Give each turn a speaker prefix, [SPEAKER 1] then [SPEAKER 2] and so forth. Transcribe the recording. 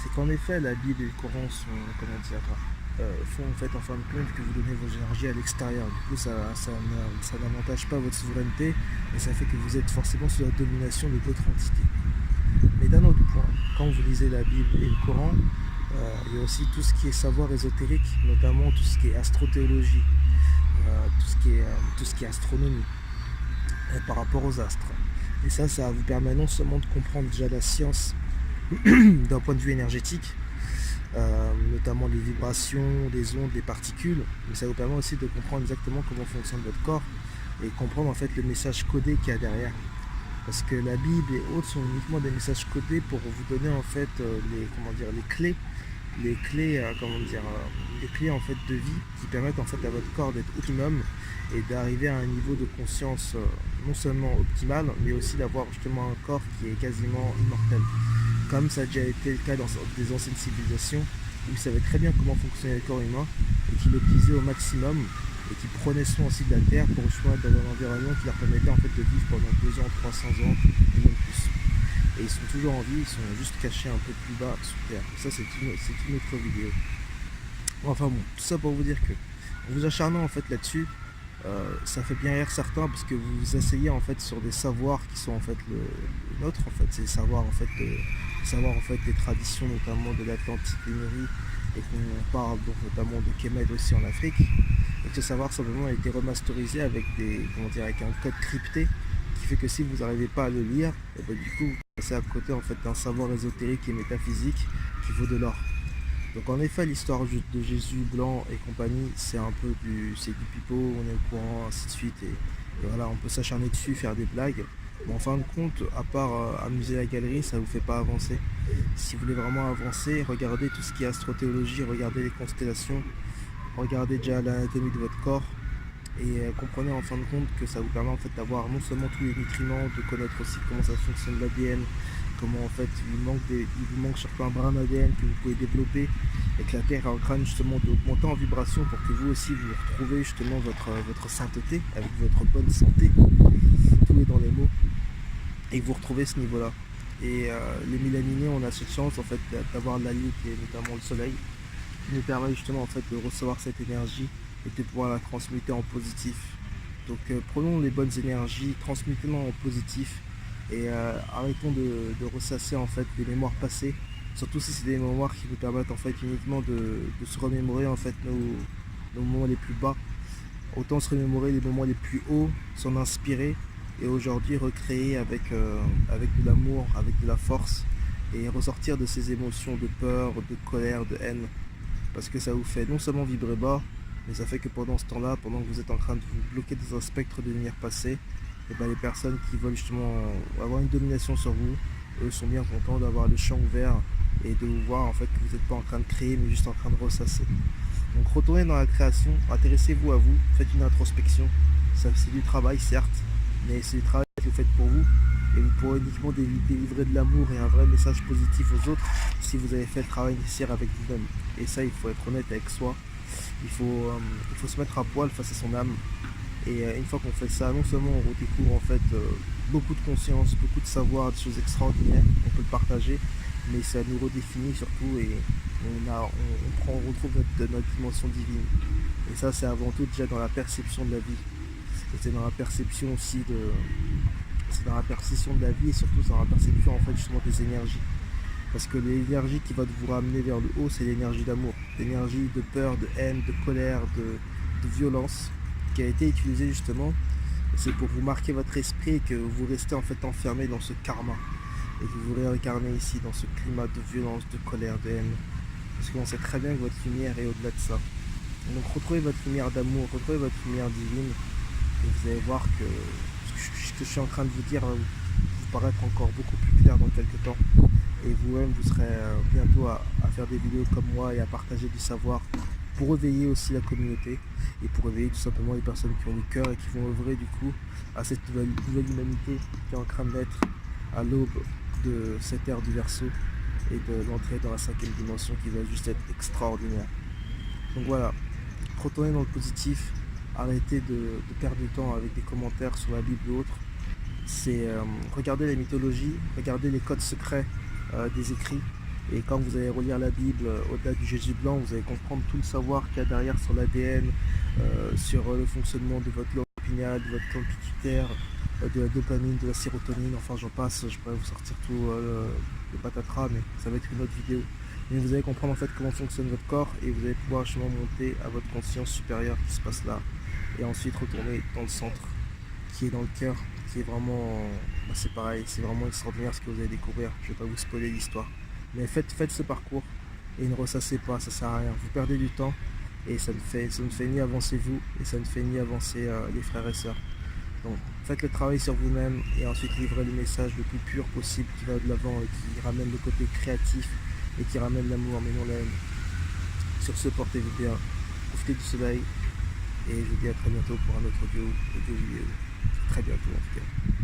[SPEAKER 1] C'est qu'en effet, la Bible et le Coran sont, comment dire, font en fait en fin de compte que vous donnez vos énergies à l'extérieur. Du coup, ça n'avantage pas votre souveraineté et ça fait que vous êtes forcément sous la domination de d'autres entités. Mais d'un autre point, quand vous lisez la Bible et le Coran, il y a aussi tout ce qui est savoir ésotérique, notamment tout ce qui est astrothéologie, tout ce qui est astronomie, par rapport aux astres. Et ça vous permet non seulement de comprendre déjà la science d'un point de vue énergétique, notamment les vibrations, les ondes, les particules, mais ça vous permet aussi de comprendre exactement comment fonctionne votre corps et comprendre en fait le message codé qu'il y a derrière. Parce que la Bible et autres sont uniquement des messages codés pour vous donner en fait les clés en fait de vie qui permettent en fait à votre corps d'être optimum et d'arriver à un niveau de conscience non seulement optimal, mais aussi d'avoir justement un corps qui est quasiment immortel. Comme ça a déjà été le cas dans des anciennes civilisations où ils savaient très bien comment fonctionnait le corps humain et qui l'optimisaient au maximum et qui prenaient soin aussi de la terre pour justement être dans un environnement qui leur permettait en fait de vivre pendant 200, 300 ans et même plus. Et ils sont toujours en vie, ils sont juste cachés un peu plus bas sous terre. Et ça c'est une autre vidéo. Enfin bon, tout ça pour vous dire que en vous acharnant en fait là-dessus, ça fait bien rire certains parce que vous vous asseyez en fait sur des savoirs qui sont en fait le nôtre en fait, c'est les savoirs en fait des traditions notamment de l'Atlantide Lémurie et qu'on parle donc notamment de Kemet aussi en Afrique et que ce savoir simplement a été remasterisé avec avec un code crypté qui fait que si vous n'arrivez pas à le lire, et ben, du coup vous passez à côté en fait d'un savoir ésotérique et métaphysique qui vaut de l'or. Donc en effet l'histoire de Jésus blanc et compagnie c'est du pipeau, on est au courant, ainsi de suite et voilà on peut s'acharner dessus, faire des blagues. Mais en fin de compte, à part amuser la galerie, ça vous fait pas avancer. Si vous voulez vraiment avancer, regardez tout ce qui est astrothéologie, regardez les constellations, regardez déjà l'anatomie de votre corps et comprenez en fin de compte que ça vous permet en fait d'avoir non seulement tous les nutriments, de connaître aussi comment ça fonctionne l'ADN, comment en fait il vous manque surtout un brin d'ADN que vous pouvez développer et que la Terre est en train justement d'augmenter en vibration pour que vous aussi vous retrouvez justement votre sainteté avec votre bonne santé, tout est dans les mots, et que vous retrouvez ce niveau là. Et les mélaninés, on a cette chance en fait d'avoir l'allié qui est notamment le soleil, qui nous permet justement en fait de recevoir cette énergie et de pouvoir la transmuter en positif. Donc prenons les bonnes énergies, transmettez-les en positif et arrêtons de ressasser en fait des mémoires passées, surtout si c'est des mémoires qui nous permettent en fait uniquement de se remémorer en fait nos moments les plus bas. Autant se remémorer les moments les plus hauts, s'en inspirer et aujourd'hui recréer avec de l'amour, avec de la force et ressortir de ces émotions de peur, de colère, de haine, parce que ça vous fait non seulement vibrer bas, mais ça fait que pendant ce temps-là, pendant que vous êtes en train de vous bloquer dans un spectre de lumière passée, et ben les personnes qui veulent justement avoir une domination sur vous, eux sont bien contents d'avoir le champ ouvert et de vous voir en fait que vous n'êtes pas en train de créer mais juste en train de ressasser. Donc retournez dans la création, intéressez-vous à vous, faites une introspection. Ça c'est du travail certes, mais c'est du travail que vous faites pour vous et vous pourrez uniquement délivrer de l'amour et un vrai message positif aux autres si vous avez fait le travail nécessaire avec vous-même. Et ça, il faut être honnête avec soi. Il faut se mettre à poil face à son âme. Et une fois qu'on fait ça, non seulement on redécouvre en fait beaucoup de conscience, beaucoup de savoir, des choses extraordinaires, on peut le partager, mais ça nous redéfinit surtout et on retrouve notre dimension divine. Et ça, c'est avant tout déjà dans la perception de la vie. C'est dans la perception aussi c'est dans la perception de la vie et surtout dans la perception en fait justement des énergies. Parce que l'énergie qui va vous ramener vers le haut, c'est l'énergie d'amour, l'énergie de peur, de haine, de colère, de violence, qui a été utilisée justement. C'est pour vous marquer votre esprit et que vous restez en fait enfermé dans ce karma. Et que vous vous réincarnez ici dans ce climat de violence, de colère, de haine. Parce qu'on sait très bien que votre lumière est au-delà de ça. Donc retrouvez votre lumière d'amour, retrouvez votre lumière divine. Et vous allez voir que ce que je suis en train de vous dire va vous paraître encore beaucoup plus clair dans quelques temps. Et vous-même, vous serez bientôt à faire des vidéos comme moi et à partager du savoir pour réveiller aussi la communauté et pour réveiller tout simplement les personnes qui ont le cœur et qui vont œuvrer du coup à cette nouvelle humanité qui est en train de naître à l'aube de cette ère du Verseau et de l'entrée dans la 5e dimension qui va juste être extraordinaire. Donc voilà, retournez dans le positif, arrêtez de perdre du temps avec des commentaires sur la Bible ou autre. C'est regarder la mythologie, regarder les codes secrets des écrits Et quand vous allez relire la Bible au-delà du Jésus blanc, vous allez comprendre tout le savoir qu'il y a derrière sur l'ADN, sur le fonctionnement de votre lobe opiniâtre, de votre glande pituitaire, de la dopamine, de la sérotonine, enfin j'en passe, je pourrais vous sortir tout le patatras, mais ça va être une autre vidéo. Mais vous allez comprendre en fait comment fonctionne votre corps et vous allez pouvoir justement monter à votre conscience supérieure qui se passe là. Et ensuite retourner dans le centre, qui est dans le cœur, qui est vraiment... Bah, c'est pareil, c'est vraiment extraordinaire ce que vous allez découvrir. Je ne vais pas vous spoiler l'histoire. Mais faites ce parcours et ne ressassez pas, ça sert à rien. Vous perdez du temps et ça ne fait ni avancer vous et ça ne fait ni avancer les frères et sœurs. Donc faites le travail sur vous-même et ensuite livrez le message le plus pur possible qui va de l'avant et qui ramène le côté créatif et qui ramène l'amour, mais non la haine. Sur ce, portez-vous bien, profitez du soleil et je vous dis à très bientôt pour un autre audio vidéo. Très bientôt en tout cas.